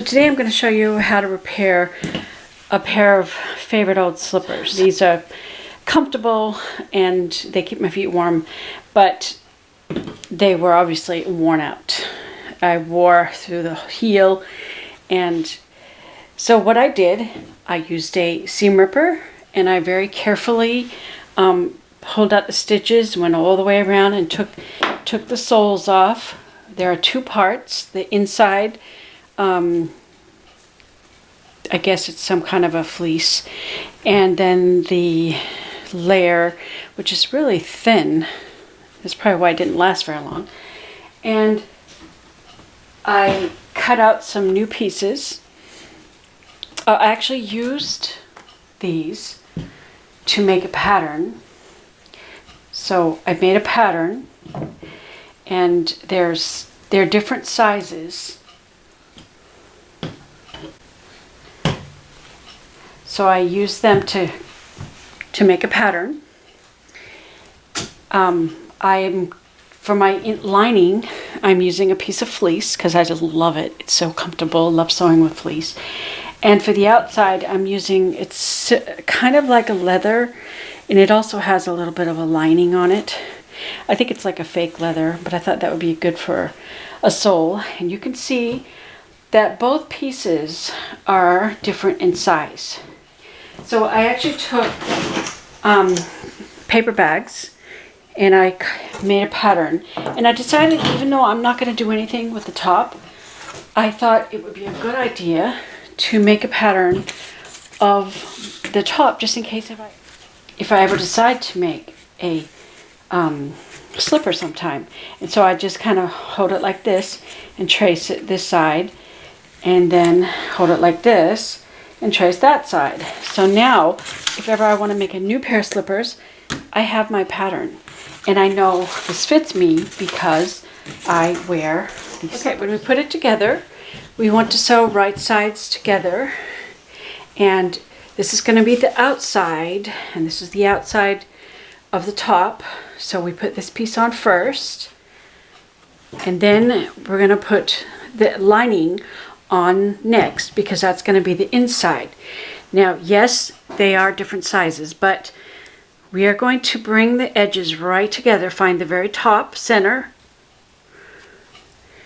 Today I'm going to show you how to repair a pair of favorite old slippers. These are comfortable and they keep my feet warm, but they were obviously worn out. I wore through the heel, and so what I did, I used a seam ripper and I very carefully pulled out the stitches, went all the way around and took the soles off. There are two parts, the inside, I guess it's some kind of a fleece, and then the layer, which is really thin. That's probably why it didn't last very long. And I cut out some new pieces. I actually used these to make a pattern. So I made a pattern, and they're different sizes. So I used them to make a pattern. For my lining, I'm using a piece of fleece because I just love it. It's so comfortable. Love sewing with fleece. And for the outside, I'm using, it's kind of like a leather, and it also has a little bit of a lining on it. I think it's like a fake leather, but I thought that would be good for a sole. And you can see that both pieces are different in size. So I actually took paper bags and I made a pattern. And I decided, even though I'm not going to do anything with the top, I thought it would be a good idea to make a pattern of the top, just in case if I ever decide to make a slipper sometime. And so I just kind of hold it like this and trace it this side, and then hold it like this and trace that side. So now, if ever I want to make a new pair of slippers, I have my pattern. And I know this fits me because I wear these. Okay, when we put it together, we want to sew right sides together. And this is going to be the outside, and this is the outside of the top. So we put this piece on first, and then we're going to put the lining on next, because that's going to be the inside. Now, yes, they are different sizes, but we are going to bring the edges right together, find the very top center,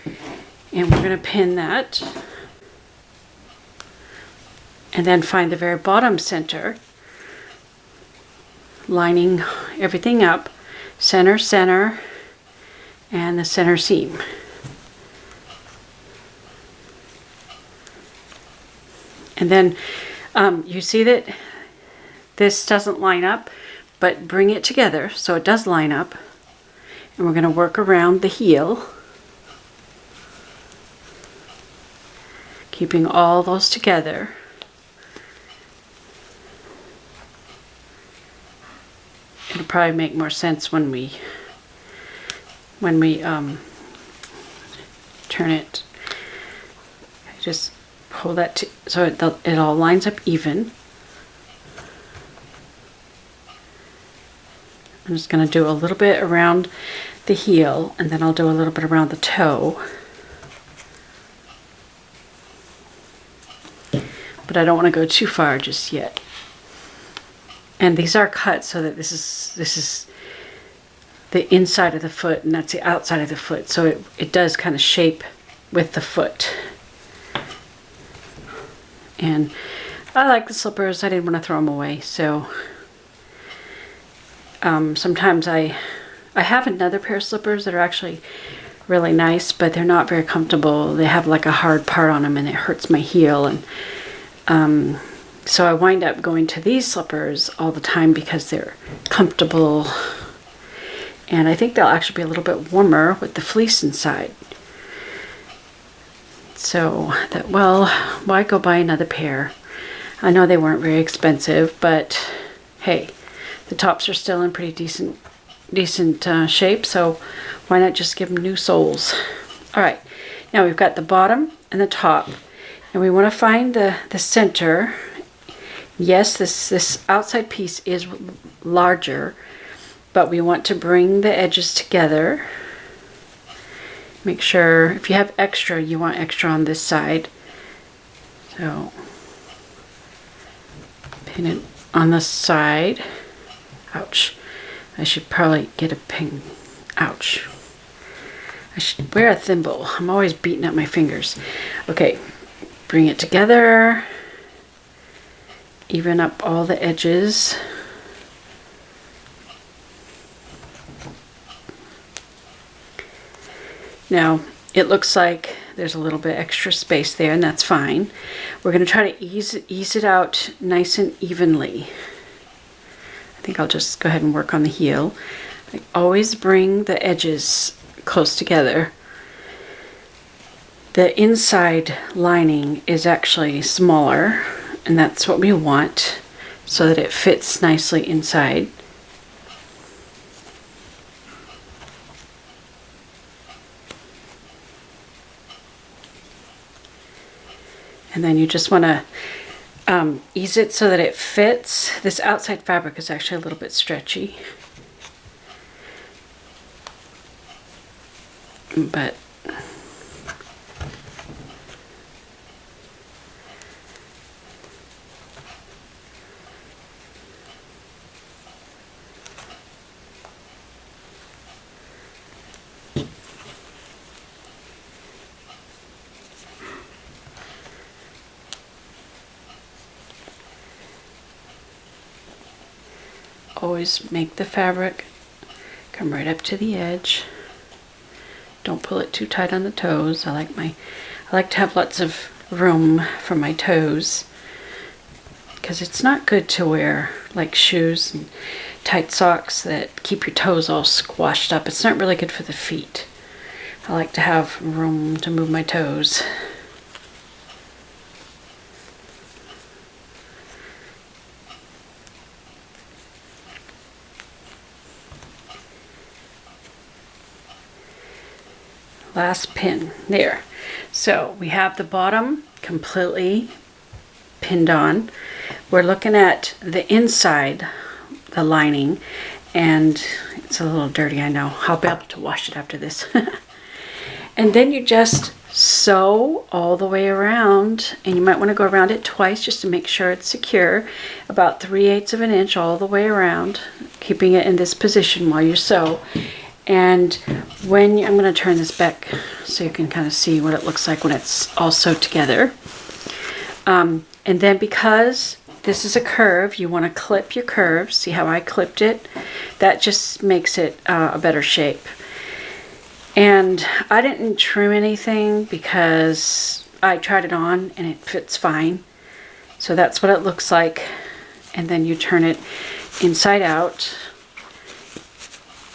and we're going to pin that, and then find the very bottom center, lining everything up, center, center, and the center seam. And then you see that this doesn't line up, but bring it together so it does line up. And we're going to work around the heel, keeping all those together. It'll probably make more sense when we turn it. Just pull that so it all lines up even. I'm just going to do a little bit around the heel, and then I'll do a little bit around the toe. But I don't want to go too far just yet. And these are cut so that this is the inside of the foot, and that's the outside of the foot. So it does kind of shape with the foot. And I like the slippers. I didn't want to throw them away. So sometimes I have another pair of slippers that are actually really nice, but they're not very comfortable. They have like a hard part on them, and it hurts my heel. And so I wind up going to these slippers all the time because they're comfortable. And I think they'll actually be a little bit warmer with the fleece inside. So I thought, well, why go buy another pair? I know they weren't very expensive, but hey, the tops are still in pretty decent shape, so why not just give them new soles? All right, now we've got the bottom and the top, and we want to find the center. Yes, this outside piece is larger, but we want to bring the edges together. Make sure, if you have extra, you want extra on this side. So pin it on the side. Ouch. I should probably get a pin. Ouch. I should wear a thimble. I'm always beating up my fingers. Okay, bring it together. Even up all the edges. Now, it looks like there's a little bit extra space there, and that's fine. We're going to try to ease it out nice and evenly. I think I'll just go ahead and work on the heel. I always bring the edges close together. The inside lining is actually smaller, and that's what we want so that it fits nicely inside. And then you just want to ease it so that it fits. This outside fabric is actually a little bit stretchy. But always make the fabric come right up to the edge. Don't pull it too tight on the toes. I like to have lots of room for my toes, because it's not good to wear like shoes and tight socks that keep your toes all squashed up. It's not really good for the feet. I like to have room to move my toes. Last pin there. So we have the bottom completely pinned on. We're looking at the inside, the lining, and it's a little dirty, I know. I'll be able to wash it after this. And then you just sew all the way around, and you might want to go around it twice just to make sure it's secure, about 3/8 of an inch all the way around, keeping it in this position while you sew. And when I'm going to turn this back so you can kind of see what it looks like when it's all sewed together. And then because this is a curve, you want to clip your curve. See how I clipped it? That just makes it a better shape. And I didn't trim anything because I tried it on and it fits fine. So that's what it looks like. And then you turn it inside out.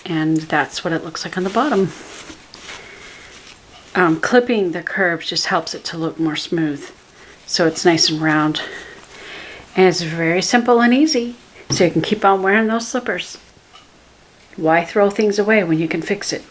And that's what it looks like on the bottom. Clipping the curves just helps it to look more smooth, so it's nice and round. And it's very simple and easy, so you can keep on wearing those slippers. Why throw things away when you can fix it?